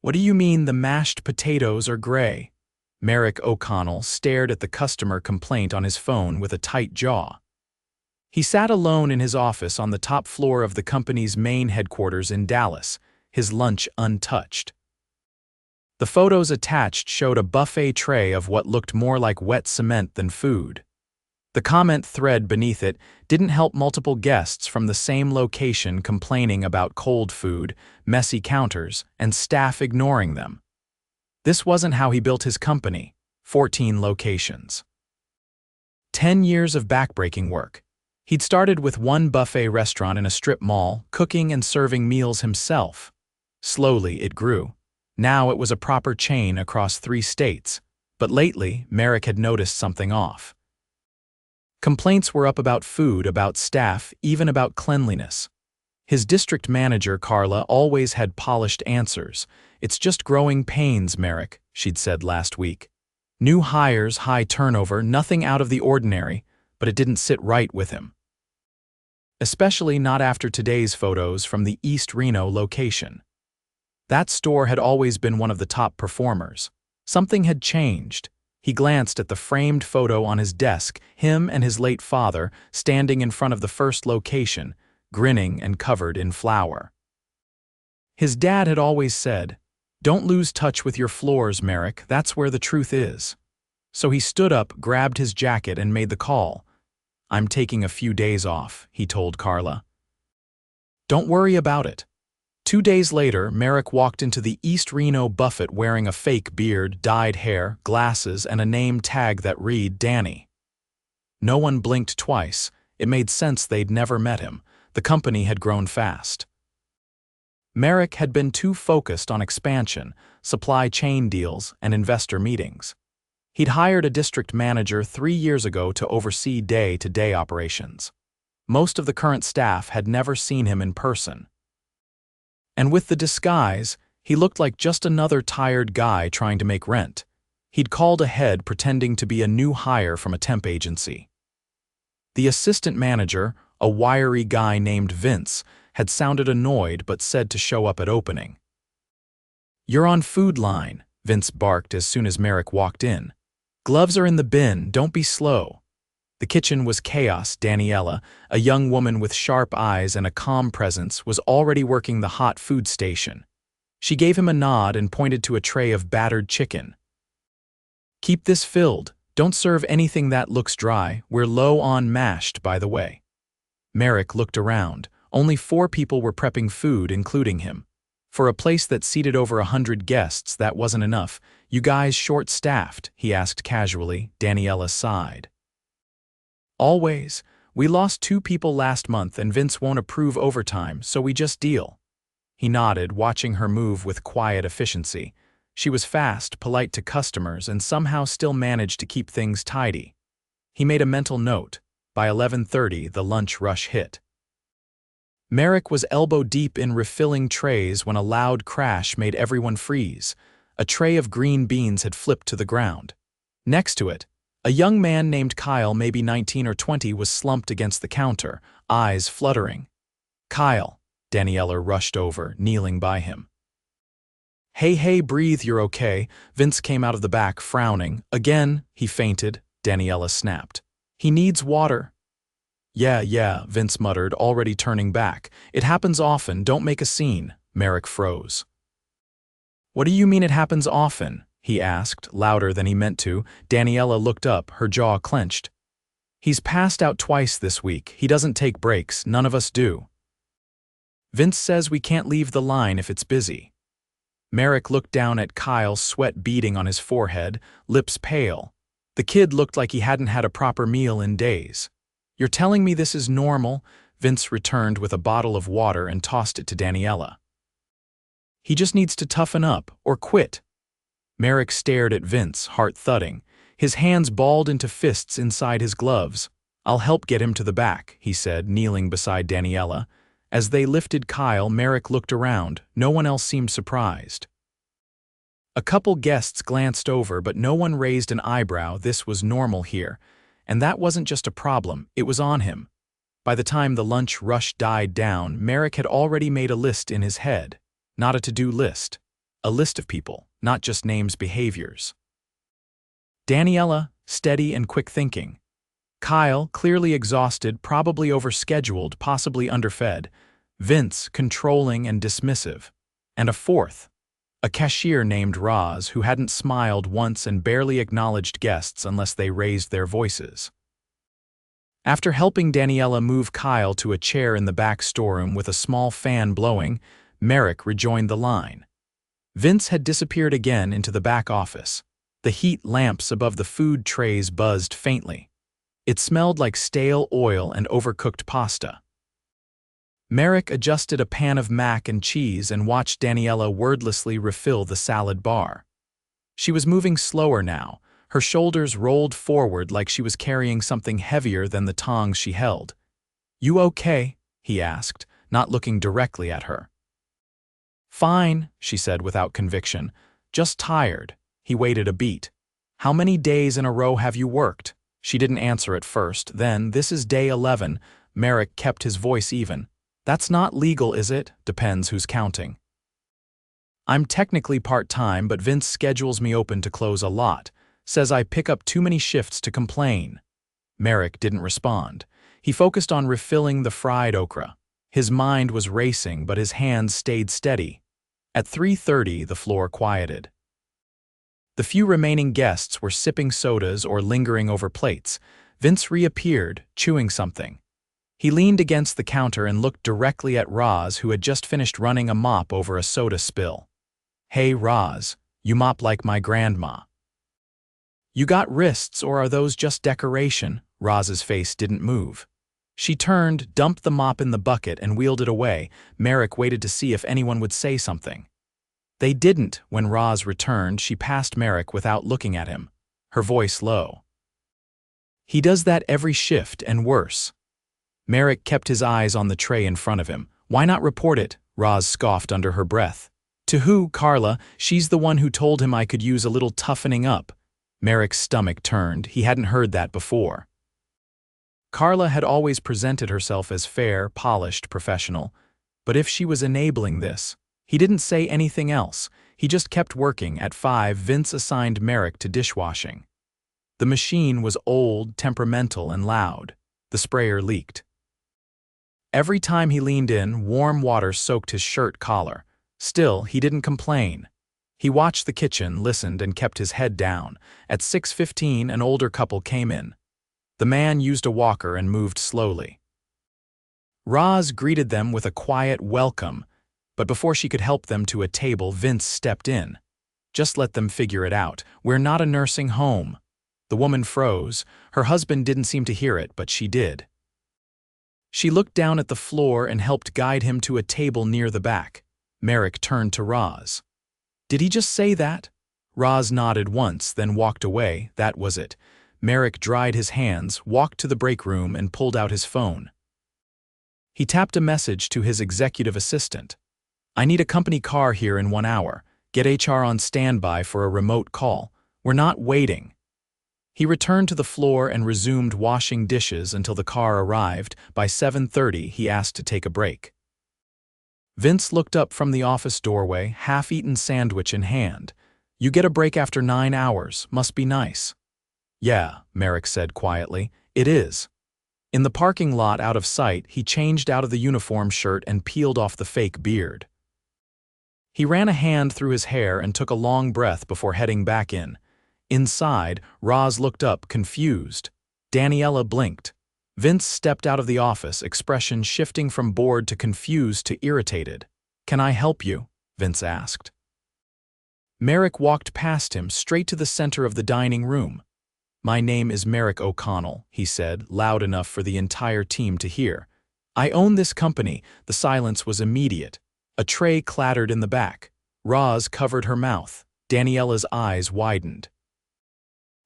What do you mean the mashed potatoes are gray? Merrick O'Connell stared at the customer complaint on his phone with a tight jaw. He sat alone in his office on the top floor of the company's main headquarters in Dallas, his lunch untouched. The photos attached showed a buffet tray of what looked more like wet cement than food. The comment thread beneath it didn't help multiple guests from the same location complaining about cold food, messy counters, and staff ignoring them. This wasn't how he built his company, 14 locations. 10 years of backbreaking work. He'd started with one buffet restaurant in a strip mall, cooking and serving meals himself. Slowly, it grew. Now it was a proper chain across 3 states, but lately, Merrick had noticed something off. Complaints were up about food, about staff, even about cleanliness. His district manager, Carla, always had polished answers. "It's just growing pains, Merrick," she'd said last week. New hires, high turnover, nothing out of the ordinary, but it didn't sit right with him. Especially not after today's photos from the East Reno location. That store had always been one of the top performers. Something had changed. He glanced at the framed photo on his desk, him and his late father standing in front of the first location, grinning and covered in flour. His dad had always said, "Don't lose touch with your floors, Merrick, that's where the truth is." So he stood up, grabbed his jacket, and made the call. "I'm taking a few days off," he told Carla. "Don't worry about it." 2 days later, Merrick walked into the East Reno buffet wearing a fake beard, dyed hair, glasses, and a name tag that read Danny. No one blinked twice. It made sense they'd never met him. The company had grown fast. Merrick had been too focused on expansion, supply chain deals, and investor meetings. He'd hired a district manager 3 years ago to oversee day-to-day operations. Most of the current staff had never seen him in person. And with the disguise, he looked like just another tired guy trying to make rent. He'd called ahead pretending to be a new hire from a temp agency. The assistant manager, a wiry guy named Vince, had sounded annoyed but said to show up at opening. "You're on food line," Vince barked as soon as Merrick walked in. "Gloves are in the bin, don't be slow." The kitchen was chaos. Daniela, a young woman with sharp eyes and a calm presence, was already working the hot food station. She gave him a nod and pointed to a tray of battered chicken. "Keep this filled. Don't serve anything that looks dry. We're low on mashed, by the way." Merrick looked around. Only 4 people were prepping food, including him. For a place that seated over 100 guests, that wasn't enough. "You guys short-staffed?" he asked casually. Daniela sighed. "Always. We lost 2 people last month and Vince won't approve overtime, so we just deal." He nodded, watching her move with quiet efficiency. She was fast, polite to customers, and somehow still managed to keep things tidy. He made a mental note. By 11:30, the lunch rush hit. Merrick was elbow-deep in refilling trays when a loud crash made everyone freeze. A tray of green beans had flipped to the ground. Next to it, a young man named Kyle, maybe 19 or 20, was slumped against the counter, eyes fluttering. "Kyle," Daniela rushed over, kneeling by him. Hey, breathe, you're okay." Vince came out of the back, frowning. "Again," he fainted, Daniela snapped. "He needs water." Yeah, Vince muttered, already turning back. "It happens often, don't make a scene." Merrick froze. "What do you mean it happens often?" he asked, louder than he meant to. Daniela looked up, her jaw clenched. "He's passed out twice this week. He doesn't take breaks, none of us do. Vince says we can't leave the line if it's busy." Merrick looked down at Kyle, sweat beading on his forehead, lips pale. The kid looked like he hadn't had a proper meal in days. "You're telling me this is normal?" Vince returned with a bottle of water and tossed it to Daniela. "He just needs to toughen up, or quit." Merrick stared at Vince, heart thudding. His hands balled into fists inside his gloves. "I'll help get him to the back," he said, kneeling beside Daniela. As they lifted Kyle, Merrick looked around. No one else seemed surprised. A couple guests glanced over, but no one raised an eyebrow. This was normal here. And that wasn't just a problem, it was on him. By the time the lunch rush died down, Merrick had already made a list in his head. Not a to-do list. A list of people, not just names, behaviors. Daniela, steady and quick-thinking. Kyle, clearly exhausted, probably overscheduled, possibly underfed. Vince, controlling and dismissive. And a fourth, a cashier named Roz, who hadn't smiled once and barely acknowledged guests unless they raised their voices. After helping Daniela move Kyle to a chair in the back storeroom with a small fan blowing, Merrick rejoined the line. Vince had disappeared again into the back office. The heat lamps above the food trays buzzed faintly. It smelled like stale oil and overcooked pasta. Merrick adjusted a pan of mac and cheese and watched Daniela wordlessly refill the salad bar. She was moving slower now. Her shoulders rolled forward like she was carrying something heavier than the tongs she held. "You okay?" he asked, not looking directly at her. "Fine," she said without conviction. "Just tired." He waited a beat. "How many days in a row have you worked?" She didn't answer at first. Then, "This is day 11. Merrick kept his voice even. "That's not legal, is it? Depends who's counting." "I'm technically part-time, but Vince schedules me open to close a lot. Says I pick up too many shifts to complain." Merrick didn't respond. He focused on refilling the fried okra. His mind was racing, but his hands stayed steady. At 3:30, the floor quieted. The few remaining guests were sipping sodas or lingering over plates. Vince reappeared, chewing something. He leaned against the counter and looked directly at Roz, who had just finished running a mop over a soda spill. "Hey, Roz, you mop like my grandma." "You got wrists, or are those just decoration?" Roz's face didn't move. She turned, dumped the mop in the bucket, and wheeled it away. Merrick waited to see if anyone would say something. They didn't. When Roz returned, she passed Merrick without looking at him, her voice low. "He does that every shift, and worse." Merrick kept his eyes on the tray in front of him. "Why not report it?" Roz scoffed under her breath. "To who? Carla. She's the one who told him I could use a little toughening up." Merrick's stomach turned. He hadn't heard that before. Carla had always presented herself as fair, polished, professional. But if she was enabling this, he didn't say anything else. He just kept working. At 5, Vince assigned Merrick to dishwashing. The machine was old, temperamental, and loud. The sprayer leaked. Every time he leaned in, warm water soaked his shirt collar. Still, he didn't complain. He watched the kitchen, listened, and kept his head down. At 6:15, an older couple came in. The man used a walker and moved slowly. Roz greeted them with a quiet welcome, but before she could help them to a table, Vince stepped in. "Just let them figure it out. We're not a nursing home." The woman froze. Her husband didn't seem to hear it, but she did. She looked down at the floor and helped guide him to a table near the back. Merrick turned to Roz. "Did he just say that?" Roz nodded once, then walked away. That was it. Merrick dried his hands, walked to the break room, and pulled out his phone. He tapped a message to his executive assistant. "I need a company car here in 1 hour. Get HR on standby for a remote call. We're not waiting." He returned to the floor and resumed washing dishes until the car arrived. By 7:30, he asked to take a break. Vince looked up from the office doorway, half-eaten sandwich in hand. "You get a break after 9 hours. Must be nice." "Yeah," Merrick said quietly. "It is." In the parking lot out of sight, he changed out of the uniform shirt and peeled off the fake beard. He ran a hand through his hair and took a long breath before heading back in. Inside, Roz looked up, confused. Daniela blinked. Vince stepped out of the office, expression shifting from bored to confused to irritated. "Can I help you?" Vince asked. Merrick walked past him, straight to the center of the dining room. "My name is Merrick O'Connell," he said, loud enough for the entire team to hear. "I own this company." The silence was immediate. A tray clattered in the back. Roz covered her mouth. Daniela's eyes widened.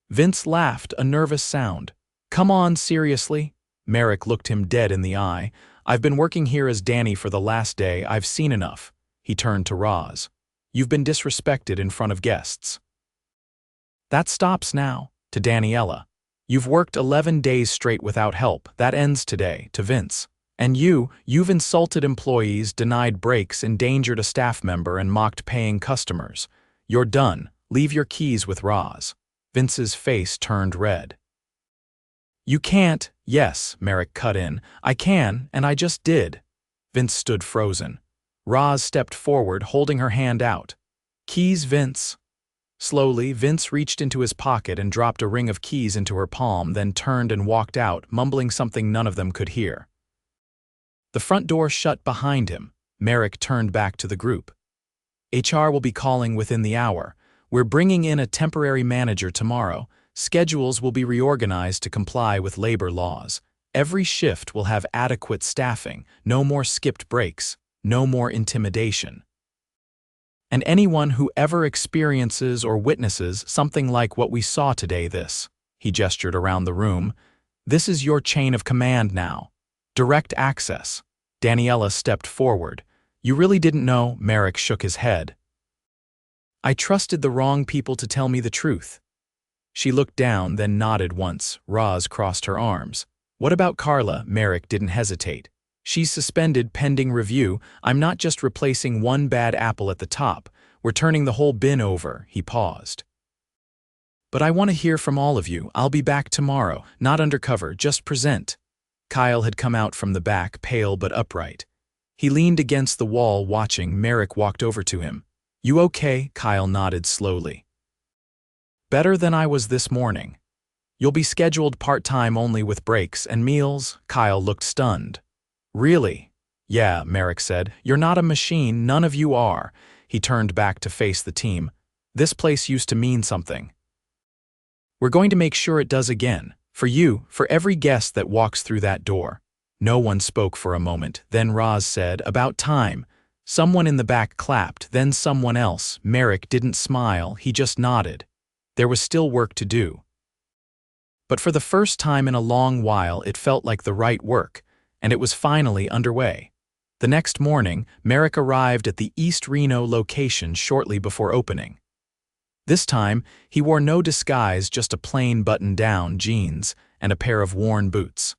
Vince laughed, a nervous sound. "Come on, seriously?" Merrick looked him dead in the eye. "I've been working here as Danny for the last day. I've seen enough." He turned to Roz. "You've been disrespected in front of guests." "That stops now." To Daniela. "You've worked 11 days straight without help. That ends today." To Vince. And you've insulted employees, denied breaks, endangered a staff member, and mocked paying customers. You're done. Leave your keys with Roz. Vince's face turned red. You can't. Yes, Merrick cut in. I can, and I just did. Vince stood frozen. Roz stepped forward, holding her hand out. Keys, Vince. Slowly, Vince reached into his pocket and dropped a ring of keys into her palm, then turned and walked out, mumbling something none of them could hear. The front door shut behind him. Merrick turned back to the group. HR will be calling within the hour. We're bringing in a temporary manager tomorrow. Schedules will be reorganized to comply with labor laws. Every shift will have adequate staffing, no more skipped breaks, no more intimidation. And anyone who ever experiences or witnesses something like what we saw today, he gestured around the room, this is your chain of command now. Direct access. Daniela stepped forward. You really didn't know? Merrick shook his head. I trusted the wrong people to tell me the truth. She looked down, then nodded once. Roz crossed her arms. What about Carla? Merrick didn't hesitate. She's suspended pending review. I'm not just replacing one bad apple at the top. We're turning the whole bin over. He paused. But I want to hear from all of you. I'll be back tomorrow. Not undercover, just present. Kyle had come out from the back, pale but upright. He leaned against the wall, watching. Merrick walked over to him. You okay? Kyle nodded slowly. Better than I was this morning. You'll be scheduled part-time only with breaks and meals. Kyle looked stunned. Really? Yeah, Merrick said. You're not a machine, none of you are. He turned back to face the team. This place used to mean something. We're going to make sure it does again. For you, for every guest that walks through that door. No one spoke for a moment. Then Roz said, about time. Someone in the back clapped, then someone else. Merrick didn't smile, he just nodded. There was still work to do. But for the first time in a long while, it felt like the right work, and it was finally underway. The next morning, Merrick arrived at the East Reno location shortly before opening. This time, he wore no disguise, just a plain button-down jeans and a pair of worn boots.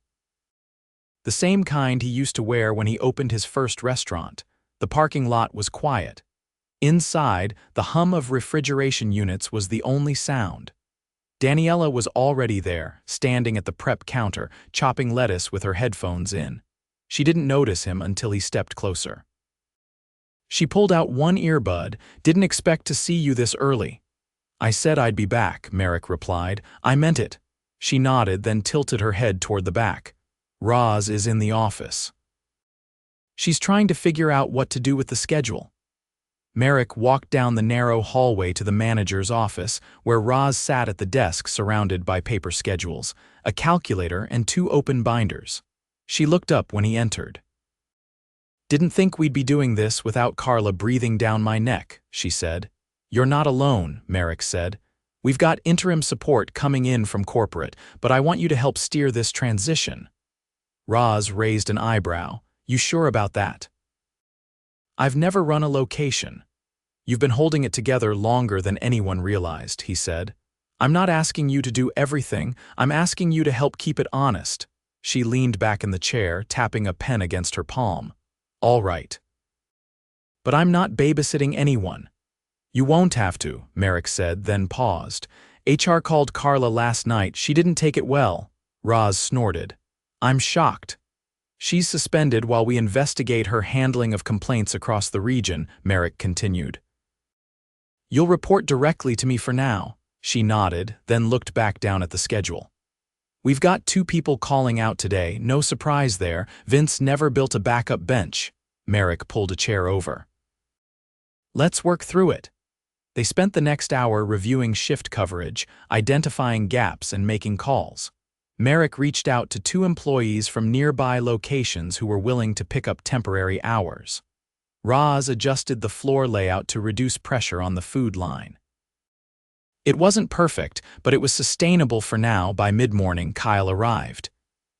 The same kind he used to wear when he opened his first restaurant. The parking lot was quiet. Inside, the hum of refrigeration units was the only sound. Daniela was already there, standing at the prep counter, chopping lettuce with her headphones in. She didn't notice him until he stepped closer. She pulled out one earbud. Didn't expect to see you this early. I said I'd be back, Merrick replied. I meant it. She nodded, then tilted her head toward the back. Roz is in the office. She's trying to figure out what to do with the schedule. Merrick walked down the narrow hallway to the manager's office, where Roz sat at the desk surrounded by paper schedules, a calculator, and 2 open binders. She looked up when he entered. Didn't think we'd be doing this without Carla breathing down my neck, she said. You're not alone, Merrick said. We've got interim support coming in from corporate, but I want you to help steer this transition. Roz raised an eyebrow. You sure about that? I've never run a location. You've been holding it together longer than anyone realized, he said. I'm not asking you to do everything. I'm asking you to help keep it honest. She leaned back in the chair, tapping a pen against her palm. All right. But I'm not babysitting anyone. You won't have to, Merrick said, then paused. HR called Carla last night. She didn't take it well. Roz snorted. I'm shocked. She's suspended while we investigate her handling of complaints across the region, Merrick continued. You'll report directly to me for now. She nodded, then looked back down at the schedule. We've got 2 people calling out today, no surprise there. Vince never built a backup bench. Merrick pulled a chair over. Let's work through it. They spent the next hour reviewing shift coverage, identifying gaps, and making calls. Merrick reached out to 2 employees from nearby locations who were willing to pick up temporary hours. Roz adjusted the floor layout to reduce pressure on the food line. It wasn't perfect, but it was sustainable for now. By mid-morning, Kyle arrived.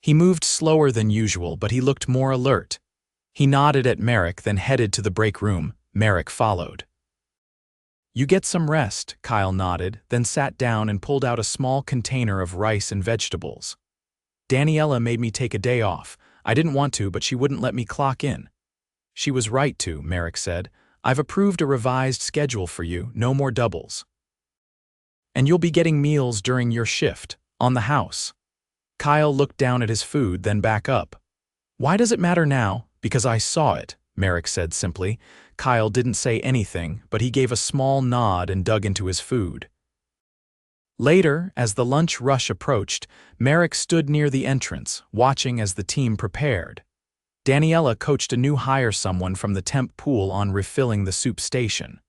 He moved slower than usual, but he looked more alert. He nodded at Merrick, then headed to the break room. Merrick followed. You get some rest, Kyle nodded, then sat down and pulled out a small container of rice and vegetables. Daniela made me take a day off. I didn't want to, but she wouldn't let me clock in. She was right to, Merrick said. I've approved a revised schedule for you, no more doubles. And you'll be getting meals during your shift, on the house. Kyle looked down at his food, then back up. Why does it matter now? Because I saw it, Merrick said simply. Kyle didn't say anything, but he gave a small nod and dug into his food. Later, as the lunch rush approached, Merrick stood near the entrance, watching as the team prepared. Daniela coached a new hire, someone from the temp pool, on refilling the soup station.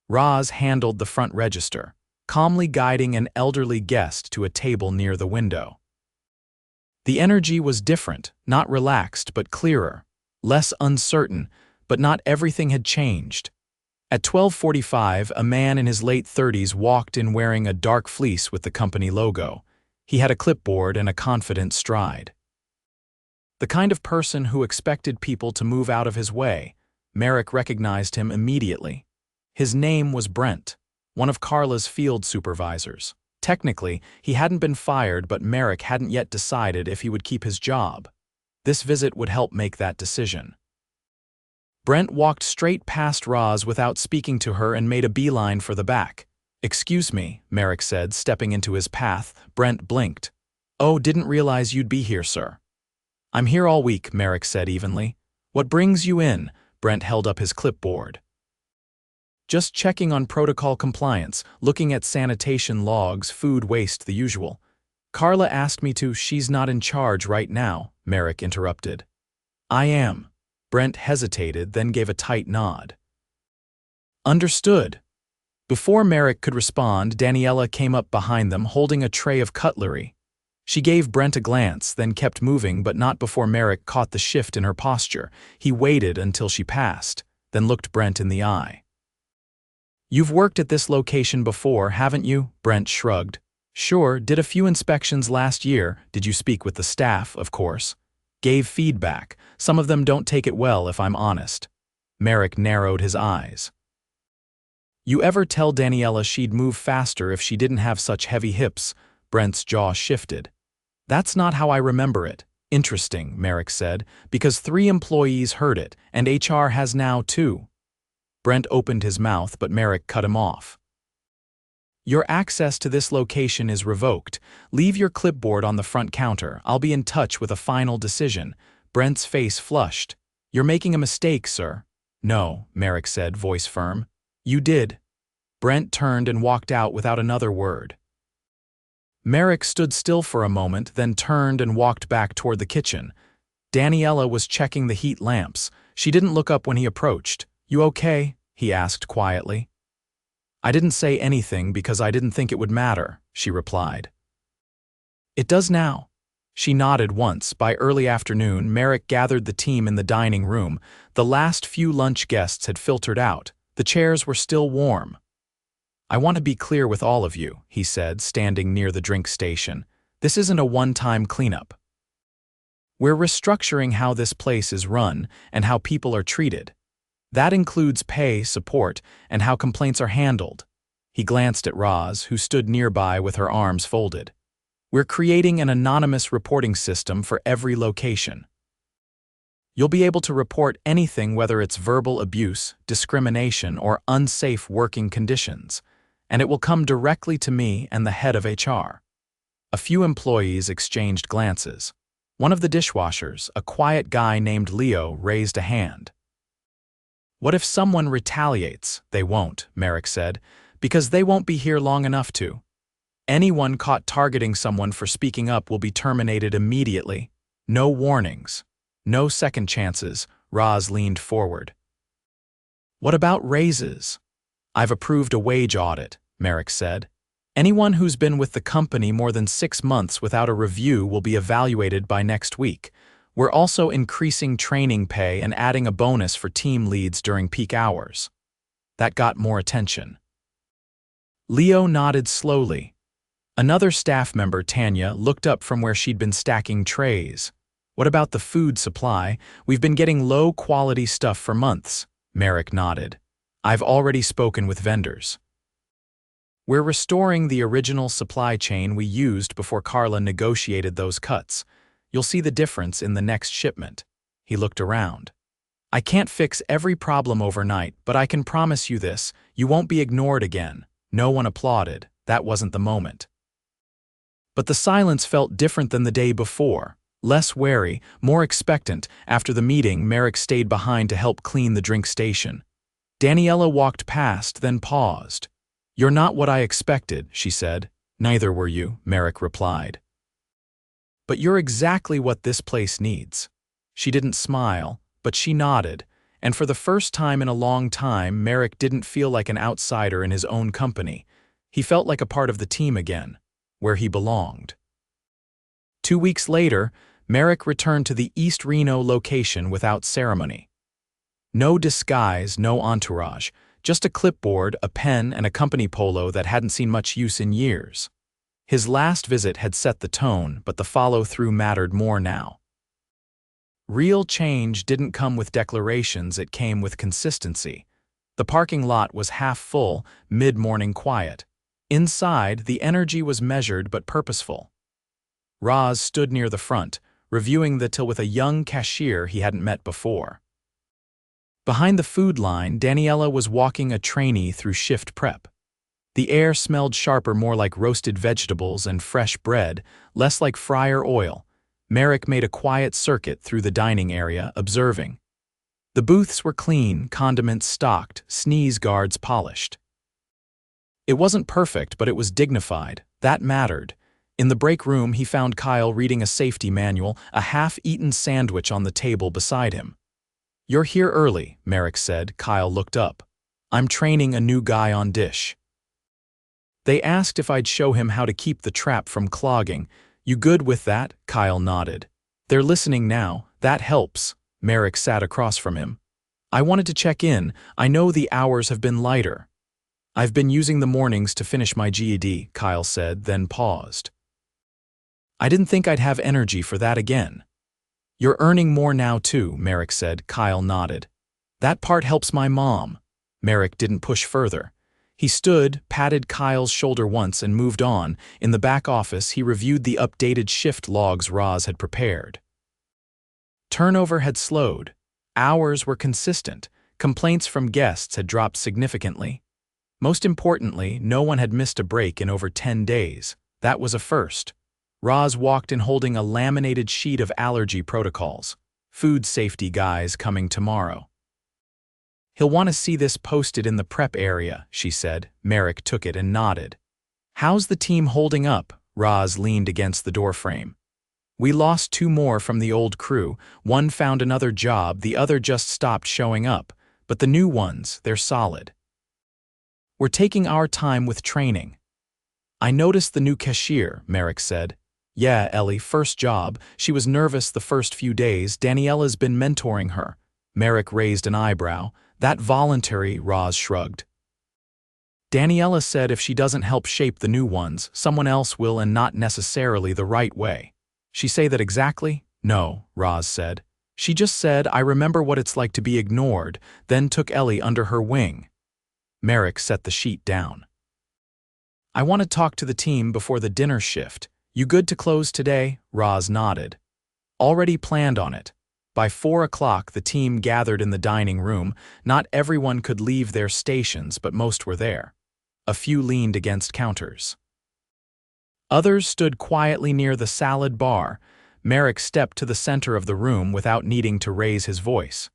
Roz handled the front register, calmly guiding an elderly guest to a table near the window. The energy was different, not relaxed but clearer, less uncertain, but not everything had changed. At 12:45, a man in his late 30s walked in wearing a dark fleece with the company logo. He had a clipboard and a confident stride. The kind of person who expected people to move out of his way. Merrick recognized him immediately. His name was Brent, one of Carla's field supervisors. Technically, he hadn't been fired, but Merrick hadn't yet decided if he would keep his job. This visit would help make that decision. Brent walked straight past Roz without speaking to her and made a beeline for the back. "Excuse me," Merrick said, stepping into his path. Brent blinked. "Oh, didn't realize you'd be here, sir." "I'm here all week," Merrick said evenly. "What brings you in?" Brent held up his clipboard. "Just checking on protocol compliance, looking at sanitation logs, food waste, the usual." "Carla asked me to." "She's not in charge right now," Merrick interrupted. "I am." Brent hesitated, then gave a tight nod. "Understood." Before Merrick could respond, Daniela came up behind them, holding a tray of cutlery. She gave Brent a glance, then kept moving, but not before Merrick caught the shift in her posture. He waited until she passed, then looked Brent in the eye. "You've worked at this location before, haven't you?" Brent shrugged. "Sure, did a few inspections last year." "Did you speak with the staff?" "Of course." "Gave feedback. Some of them don't take it well, if I'm honest." Merrick narrowed his eyes. "You ever tell Daniela she'd move faster if she didn't have such heavy hips?" Brent's jaw shifted. "That's not how I remember it." "Interesting," Merrick said, "because 3 employees heard it, and HR has now too." Brent opened his mouth, but Merrick cut him off. "Your access to this location is revoked. Leave your clipboard on the front counter. I'll be in touch with a final decision." Brent's face flushed. "You're making a mistake, sir." "No," Merrick said, voice firm. "You did." Brent turned and walked out without another word. Merrick stood still for a moment, then turned and walked back toward the kitchen. Daniela was checking the heat lamps. She didn't look up when he approached. "You okay?" he asked quietly. "I didn't say anything because I didn't think it would matter," she replied. "It does now." She nodded once. By early afternoon, Merrick gathered the team in the dining room. The last few lunch guests had filtered out. The chairs were still warm. "I want to be clear with all of you," he said, standing near the drink station. "This isn't a one-time cleanup. We're restructuring how this place is run and how people are treated. That includes pay, support, and how complaints are handled." He glanced at Roz, who stood nearby with her arms folded. "We're creating an anonymous reporting system for every location. You'll be able to report anything, whether it's verbal abuse, discrimination, or unsafe working conditions, and it will come directly to me and the head of HR." A few employees exchanged glances. One of the dishwashers, a quiet guy named Leo, raised a hand. "What if someone retaliates?" "They won't," Merrick said, "because they won't be here long enough to. Anyone caught targeting someone for speaking up will be terminated immediately. No warnings. No second chances." Roz leaned forward. "What about raises?" "I've approved a wage audit," Merrick said. "Anyone who's been with the company more than 6 months without a review will be evaluated by next week. We're also increasing training pay and adding a bonus for team leads during peak hours." That got more attention. Leo nodded slowly. Another staff member, Tanya, looked up from where she'd been stacking trays. "What about the food supply? We've been getting low-quality stuff for months." Merrick nodded. "I've already spoken with vendors. We're restoring the original supply chain we used before Carla negotiated those cuts. You'll see the difference in the next shipment. He looked around. I can't fix every problem overnight, but I can promise you this, you won't be ignored again. No one applauded. That wasn't the moment. But the silence felt different than the day before. Less wary, more expectant. After the meeting, Merrick stayed behind to help clean the drink station. Daniela walked past, then paused. You're not what I expected, she said. Neither were you, Merrick replied. But you're exactly what this place needs. She didn't smile, but she nodded, and for the first time in a long time, Merrick didn't feel like an outsider in his own company. He felt like a part of the team again, where he belonged. 2 weeks later, Merrick returned to the East Reno location without ceremony. No disguise, no entourage, just a clipboard, a pen, and a company polo that hadn't seen much use in years. His last visit had set the tone, but the follow-through mattered more now. Real change didn't come with declarations, it came with consistency. The parking lot was half full, mid-morning quiet. Inside, the energy was measured but purposeful. Roz stood near the front, reviewing the till with a young cashier he hadn't met before. Behind the food line, Daniela was walking a trainee through shift prep. The air smelled sharper, more like roasted vegetables and fresh bread, less like fryer oil. Merrick made a quiet circuit through the dining area, observing. The booths were clean, condiments stocked, sneeze guards polished. It wasn't perfect, but it was dignified. That mattered. In the break room, he found Kyle reading a safety manual, a half-eaten sandwich on the table beside him. You're here early, Merrick said. Kyle looked up. I'm training a new guy on dish. They asked if I'd show him how to keep the trap from clogging. You good with that? Kyle nodded. They're listening now. That helps. Merrick sat across from him. I wanted to check in. I know the hours have been lighter. I've been using the mornings to finish my GED, Kyle said, then paused. I didn't think I'd have energy for that again. You're earning more now too, Merrick said. Kyle nodded. That part helps my mom. Merrick didn't push further. He stood, patted Kyle's shoulder once and moved on. In the back office, he reviewed the updated shift logs Roz had prepared. Turnover had slowed. Hours were consistent. Complaints from guests had dropped significantly. Most importantly, no one had missed a break in over 10 days. That was a first. Roz walked in holding a laminated sheet of allergy protocols. Food safety guys coming tomorrow. He'll want to see this posted in the prep area, she said. Merrick took it and nodded. How's the team holding up? Roz leaned against the doorframe. We lost 2 more from the old crew. One found another job, the other just stopped showing up. But the new ones, they're solid. We're taking our time with training. I noticed the new cashier, Merrick said. Yeah, Ellie, first job. She was nervous the first few days. Daniela's been mentoring her. Merrick raised an eyebrow. That voluntary, Roz shrugged. Daniela said if she doesn't help shape the new ones, someone else will, and not necessarily the right way. She say that exactly? No, Roz said. She just said, I remember what it's like to be ignored, then took Ellie under her wing. Merrick set the sheet down. I want to talk to the team before the dinner shift. You good to close today? Roz nodded. Already planned on it. By 4 o'clock, the team gathered in the dining room. Not everyone could leave their stations, but most were there. A few leaned against counters. Others stood quietly near the salad bar. Merrick stepped to the center of the room without needing to raise his voice.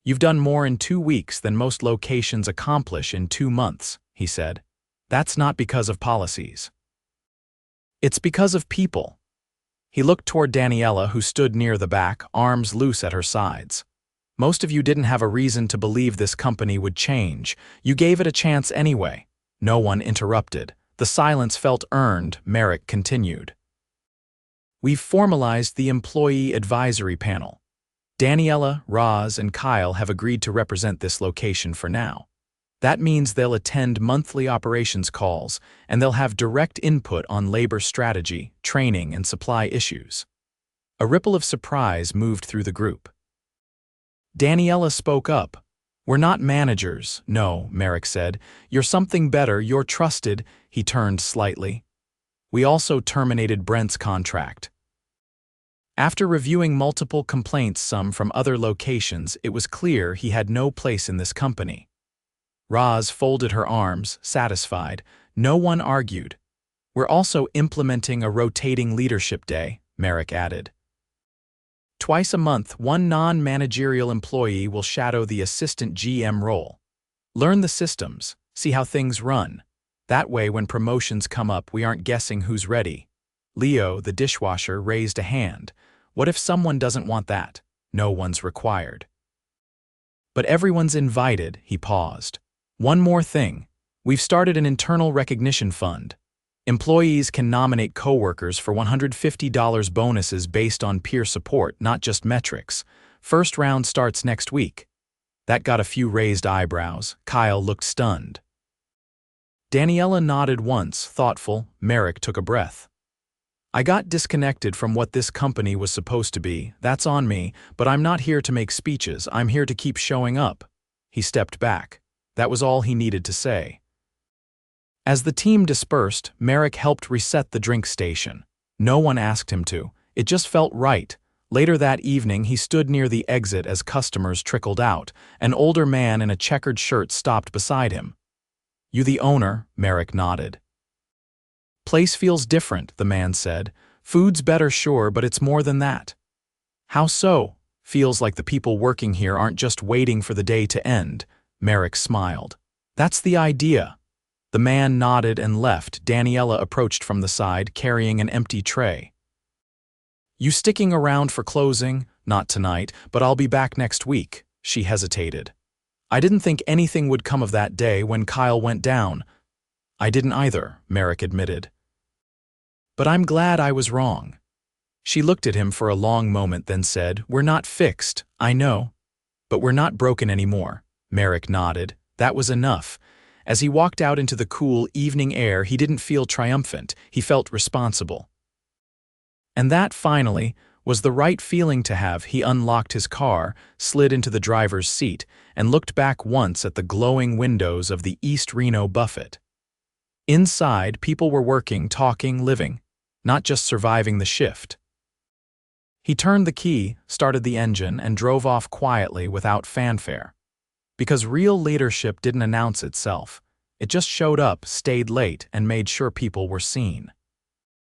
You've done more in 2 weeks than most locations accomplish in 2 months, he said. That's not because of policies. It's because of people. He looked toward Daniela, who stood near the back, arms loose at her sides. Most of you didn't have a reason to believe this company would change. You gave it a chance anyway. No one interrupted. The silence felt earned. Merrick continued. We've formalized the employee advisory panel. Daniela, Roz, and Kyle have agreed to represent this location for now. That means they'll attend monthly operations calls, and they'll have direct input on labor strategy, training, and supply issues. A ripple of surprise moved through the group. Daniela spoke up. We're not managers, no, Merrick said. You're something better, you're trusted. He turned slightly. We also terminated Brent's contract. After reviewing multiple complaints, some from other locations, it was clear he had no place in this company. Roz folded her arms, satisfied. No one argued. We're also implementing a rotating leadership day, Merrick added. Twice a month, one non-managerial employee will shadow the assistant GM role. Learn the systems, see how things run. That way, when promotions come up, we aren't guessing who's ready. Leo, the dishwasher, raised a hand. What if someone doesn't want that? No one's required. But everyone's invited, he paused. One more thing. We've started an internal recognition fund. Employees can nominate coworkers for $150 bonuses based on peer support, not just metrics. First round starts next week. That got a few raised eyebrows. Kyle looked stunned. Daniela nodded once, thoughtful. Merrick took a breath. I got disconnected from what this company was supposed to be. That's on me, but I'm not here to make speeches. I'm here to keep showing up. He stepped back. That was all he needed to say. As the team dispersed, Merrick helped reset the drink station. No one asked him to. It just felt right. Later that evening, he stood near the exit as customers trickled out. An older man in a checkered shirt stopped beside him. You the owner? Merrick nodded. Place feels different, the man said. Food's better, sure, but it's more than that. How so? Feels like the people working here aren't just waiting for the day to end. Merrick smiled. That's the idea. The man nodded and left. Daniela approached from the side, carrying an empty tray. You sticking around for closing? Not tonight, but I'll be back next week. She hesitated. I didn't think anything would come of that day when Kyle went down. I didn't either, Merrick admitted. But I'm glad I was wrong. She looked at him for a long moment, then said, We're not fixed, I know. But we're not broken anymore. Merrick nodded. That was enough. As he walked out into the cool evening air, he didn't feel triumphant. He felt responsible. And that, finally, was the right feeling to have. He unlocked his car, slid into the driver's seat, and looked back once at the glowing windows of the East Reno Buffet. Inside, people were working, talking, living, not just surviving the shift. He turned the key, started the engine, and drove off quietly without fanfare. Because real leadership didn't announce itself. It just showed up, stayed late, and made sure people were seen.